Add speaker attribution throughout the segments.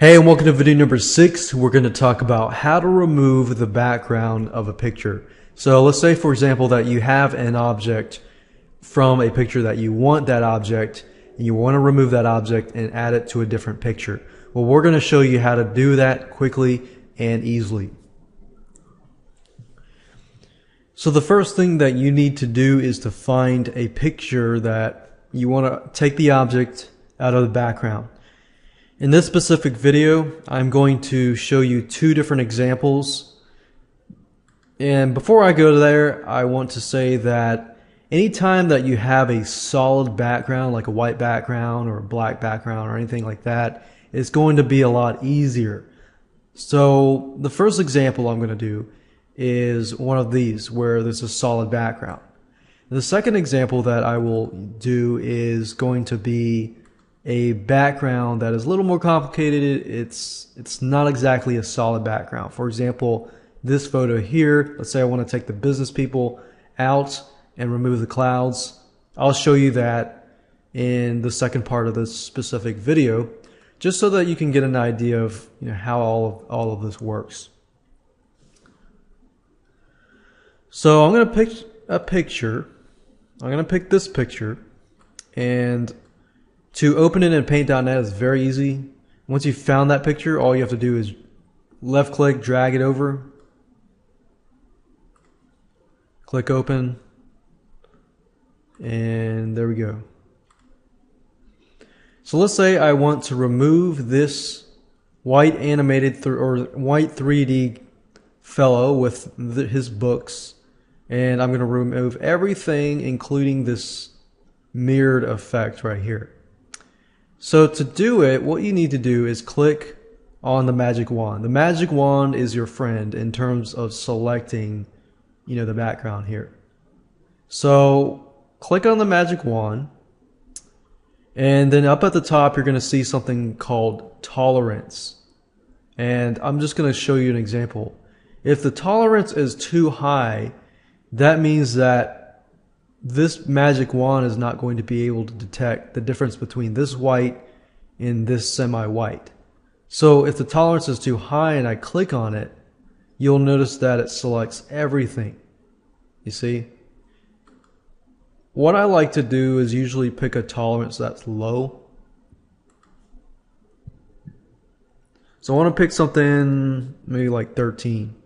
Speaker 1: Hey, and welcome to video number 6. We're going to talk about how to remove the background of a picture. So let's say, for example, that you have an object from a picture that you want that object, and you want to remove that object and add it to a different picture. Well, we're going to show you how to do that quickly and easily. So the first thing that you need to do is to find a picture that you want to take the object out of the background. In this specific video, I'm going to show you two different examples. And before I go there, I want to say that anytime that you have a solid background, like a white background or a black background or anything like that, it's going to be a lot easier. So the first example I'm going to do is one of these where there's a solid background. The second example that I will do is going to be a background that is a little more complicated. It's not exactly a solid background. For example, this photo here, let's say I want to take the business people out and remove the clouds. I'll show you that in the second part of this specific video, just so that you can get an idea of how all of this works. So I'm going to pick a picture. I'm going to pick this picture, and to open it in Paint.net is very easy. Once you've found that picture, all you have to do is left click, drag it over, click open, and there we go. So let's say I want to remove this white animated or white 3D fellow with his books, and I'm going to remove everything including this mirrored effect right here. So to do it, what you need to do is click on the magic wand. The magic wand is your friend in terms of selecting, the background here. So click on the magic wand, and then up at the top you're going to see something called tolerance. And I'm just going to show you an example. If the tolerance is too high, that means that this magic wand is not going to be able to detect the difference between this white and this semi-white. So if the tolerance is too high and I click on it, you'll notice that it selects everything. You see? What I like to do is usually pick a tolerance that's low. So I want to pick something maybe like 13.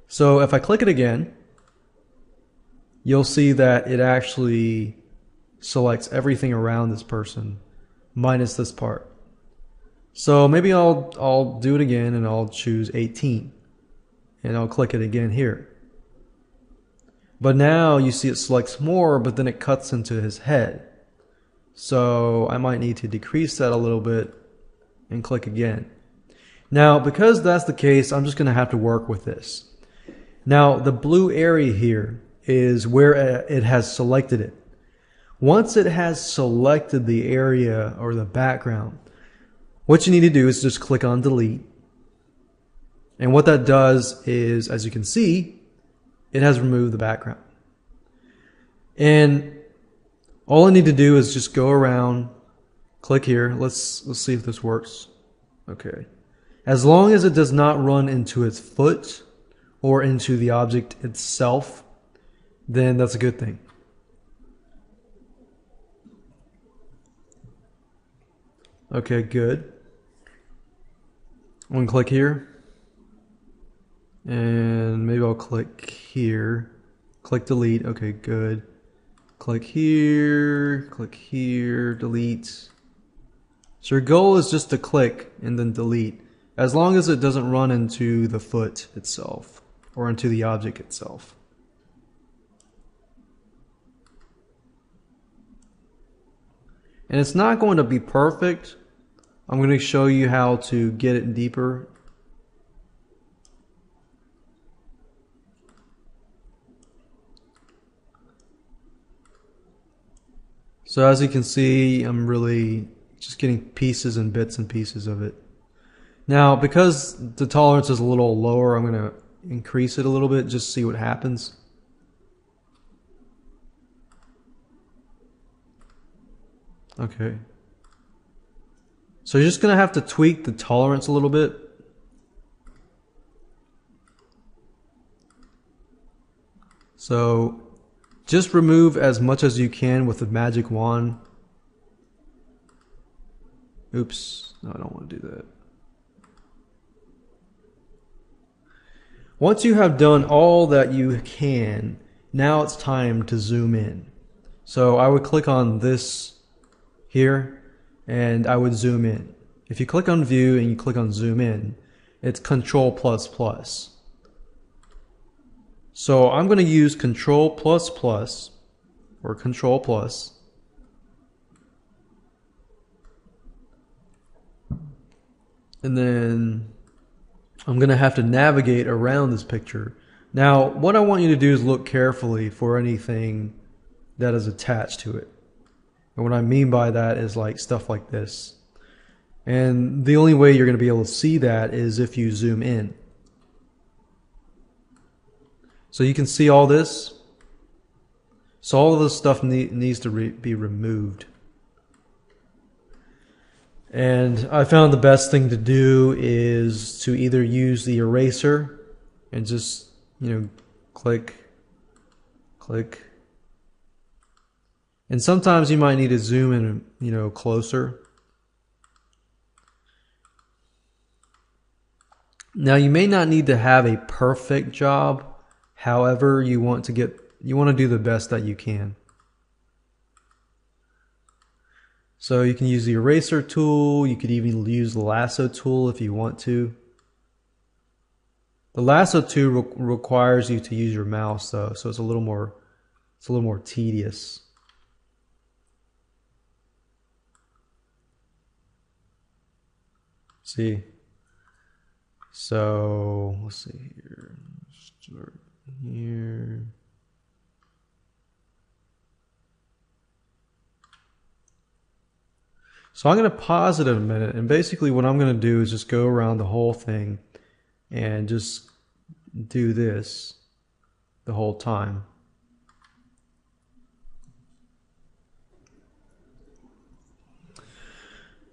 Speaker 1: So if I click it again, you'll see that it actually selects everything around this person minus this part. So maybe I'll do it again and I'll choose 18 and I'll click it again here. But now you see it selects more, but then it cuts into his head. So I might need to decrease that a little bit and click again. Now because that's the case, I'm just going to have to work with this. Now the blue area here is where it has selected it. Once it has selected the area or the background, what you need to do is just click on delete. And what that does is, as you can see, it has removed the background. And all I need to do is just go around, click here. Let's see if this works. Okay. As long as it does not run into its foot or into the object itself, then that's a good thing. Okay, good. I'm going to click here. And maybe I'll click here. Click delete. Okay, good. Click here, delete. So your goal is just to click and then delete, as long as it doesn't run into the foot itself or into the object itself. And it's not going to be perfect. I'm going to show you how to get it deeper. So as you can see, I'm really just getting pieces and bits and pieces of it. Now, because the tolerance is a little lower, I'm going to increase it a little bit, just see what happens. Okay. So you're just going to have to tweak the tolerance a little bit. So just remove as much as you can with the magic wand. Oops, no, I don't want to do that. Once you have done all that you can, now it's time to zoom in. So I would click on this here and I would zoom in. If you click on view and you click on zoom in, it's Control plus plus. So I'm going to use Control plus plus or Control plus. And then I'm going to have to navigate around this picture. Now, what I want you to do is look carefully for anything that is attached to it. And what I mean by that is like stuff like this. And the only way you're going to be able to see that is if you zoom in. So you can see all this. So all of this stuff needs to be removed. And I found the best thing to do is to either use the eraser and just, click, click. And sometimes you might need to zoom in, closer. Now you may not need to have a perfect job. However, you want to do the best that you can. So you can use the eraser tool. You could even use the lasso tool if you want to. The lasso tool requires you to use your mouse though, so it's a little more tedious. See? So let's see here. Start here. So I'm going to pause it in a minute, and basically what I'm going to do is just go around the whole thing and just do this the whole time.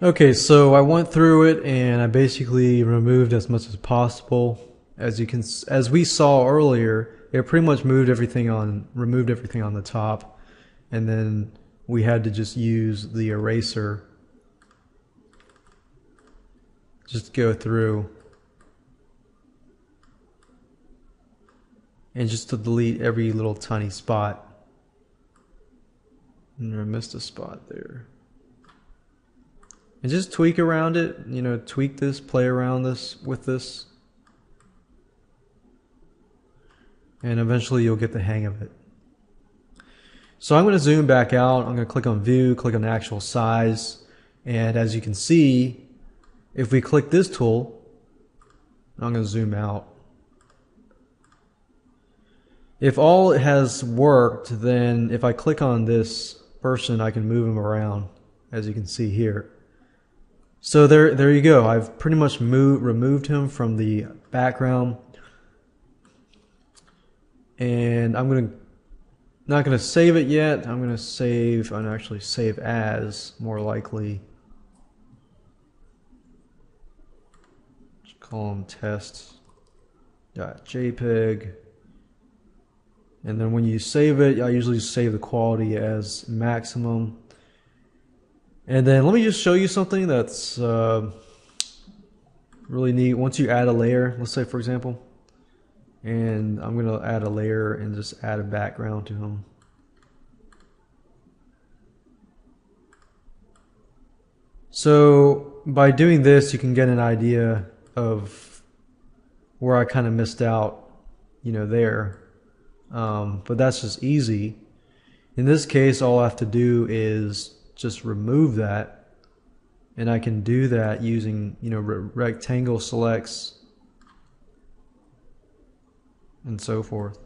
Speaker 1: Okay, so I went through it and I basically removed as much as possible. As we saw earlier, it pretty much removed everything on the top, and then we had to just use the eraser. Just go through and just to delete every little tiny spot. And I missed a spot there. And just tweak around it, tweak this, play around with this. And eventually you'll get the hang of it. So I'm going to zoom back out. I'm going to click on view, click on actual size. And as you can see, if we click this tool, I'm going to zoom out. If all has worked, then if I click on this person, I can move him around, as you can see here. So there you go. I've pretty much removed him from the background. And I'm not going to save it yet. I'm going to actually save as, more likely. Just call them test.jpg. And then when you save it, I usually save the quality as maximum. And then let me just show you something that's really neat. Once you add a layer, let's say for example, and I'm going to add a layer and just add a background to him. So by doing this, you can get an idea of where I kind of missed out, there. But that's just easy. In this case, all I have to do is just remove that, and I can do that using rectangle selects and so forth.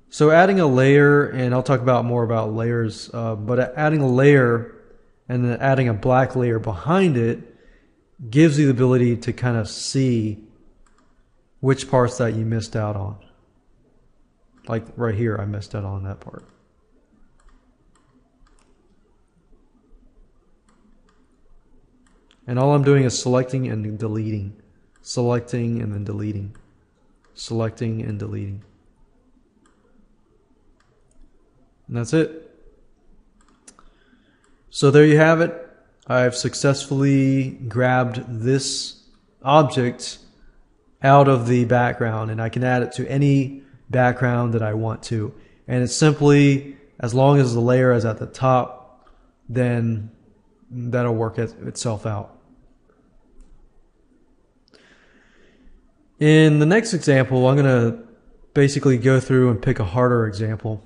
Speaker 1: So adding a layer, and I'll talk more about layers, but adding a layer and then adding a black layer behind it gives you the ability to kind of see which parts that you missed out on. Like right here, I missed out on that part. And all I'm doing is selecting and deleting. Selecting and then deleting. Selecting and deleting. And that's it. So there you have it. I've successfully grabbed this object out of the background, and I can add it to any background that I want to. And it's simply, as long as the layer is at the top, then that'll work itself out. In the next example, I'm going to basically go through and pick a harder example.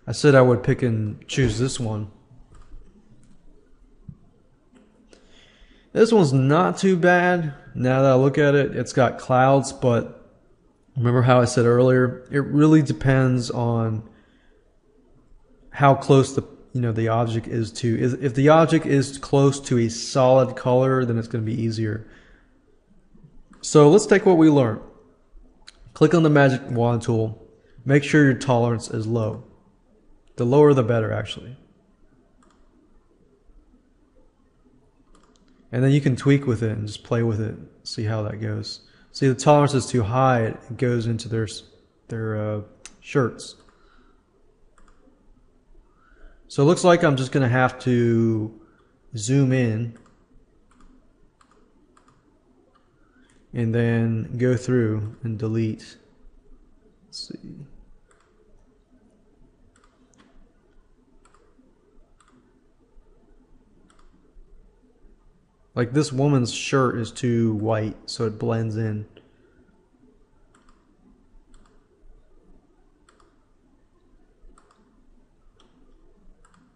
Speaker 1: I said I would pick and choose this one. This one's not too bad. Now that I look at it, it's got clouds, but remember how I said earlier, it really depends on how close the object is to. If the object is close to a solid color, then it's going to be easier. So let's take what we learned. Click on the magic wand tool. Make sure your tolerance is low. The lower the better, actually. And then you can tweak with it and just play with it, see how that goes. See, the tolerance is too high, it goes into their shirts. So it looks like I'm just going to have to zoom in and then go through and delete. Let's see. Like this woman's shirt is too white, so it blends in.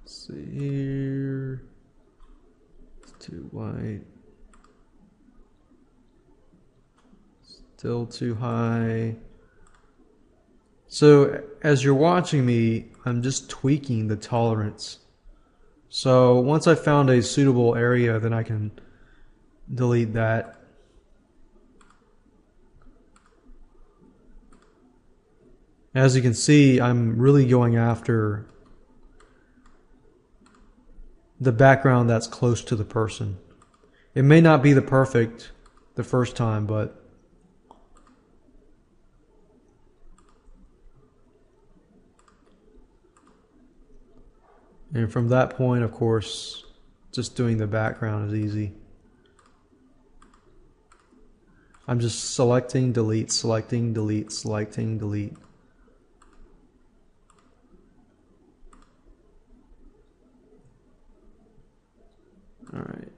Speaker 1: Let's see here. It's too white. Still too high. So as you're watching me, I'm just tweaking the tolerance. So once I found a suitable area, then I can delete that. As you can see, I'm really going after the background that's close to the person. It may not be the first time, but and from that point, of course, just doing the background is easy. I'm just selecting, delete, selecting, delete, selecting, delete. All right.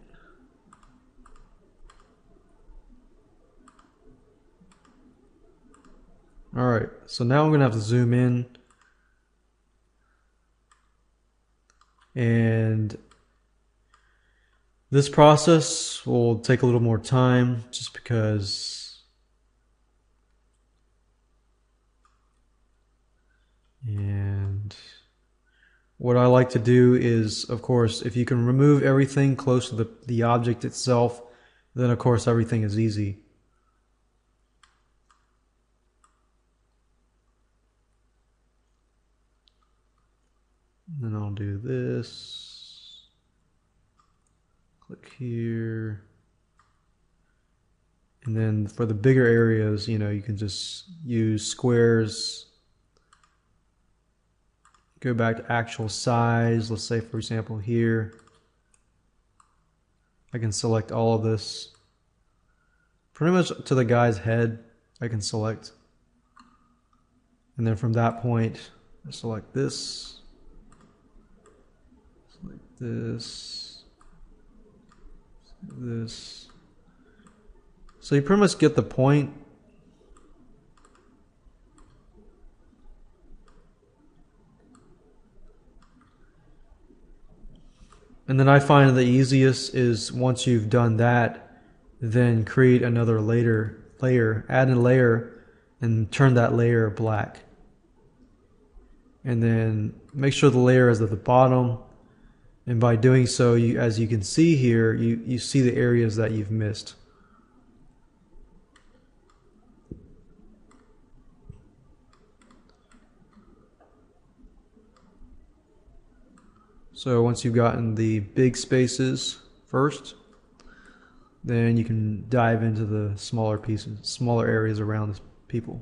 Speaker 1: All right, so now I'm going to have to zoom in. And this process will take a little more time just because and what I like to do is, of course, if you can remove everything close to the object itself, then of course everything is easy. And then I'll do this. Click here. And then for the bigger areas, you can just use squares. Go back to actual size. Let's say, for example, here. I can select all of this. Pretty much to the guy's head, I can select. And then from that point, I select this. Select this. This. So you pretty much get the point. And then I find the easiest is once you've done that, then create another layer, add a layer, and turn that layer black. And then make sure the layer is at the bottom. And by doing so, as you can see here, you see the areas that you've missed. So once you've gotten the big spaces first, then you can dive into the smaller pieces, smaller areas around the people.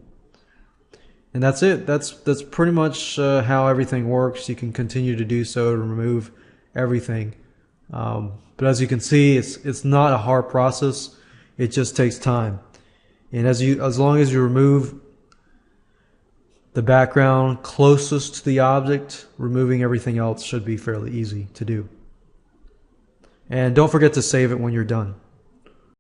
Speaker 1: And that's it. That's pretty much how everything works. You can continue to do so to remove everything. But as you can see, it's not a hard process. It just takes time. And as long as you remove the background closest to the object, removing everything else should be fairly easy to do. And don't forget to save it when you're done.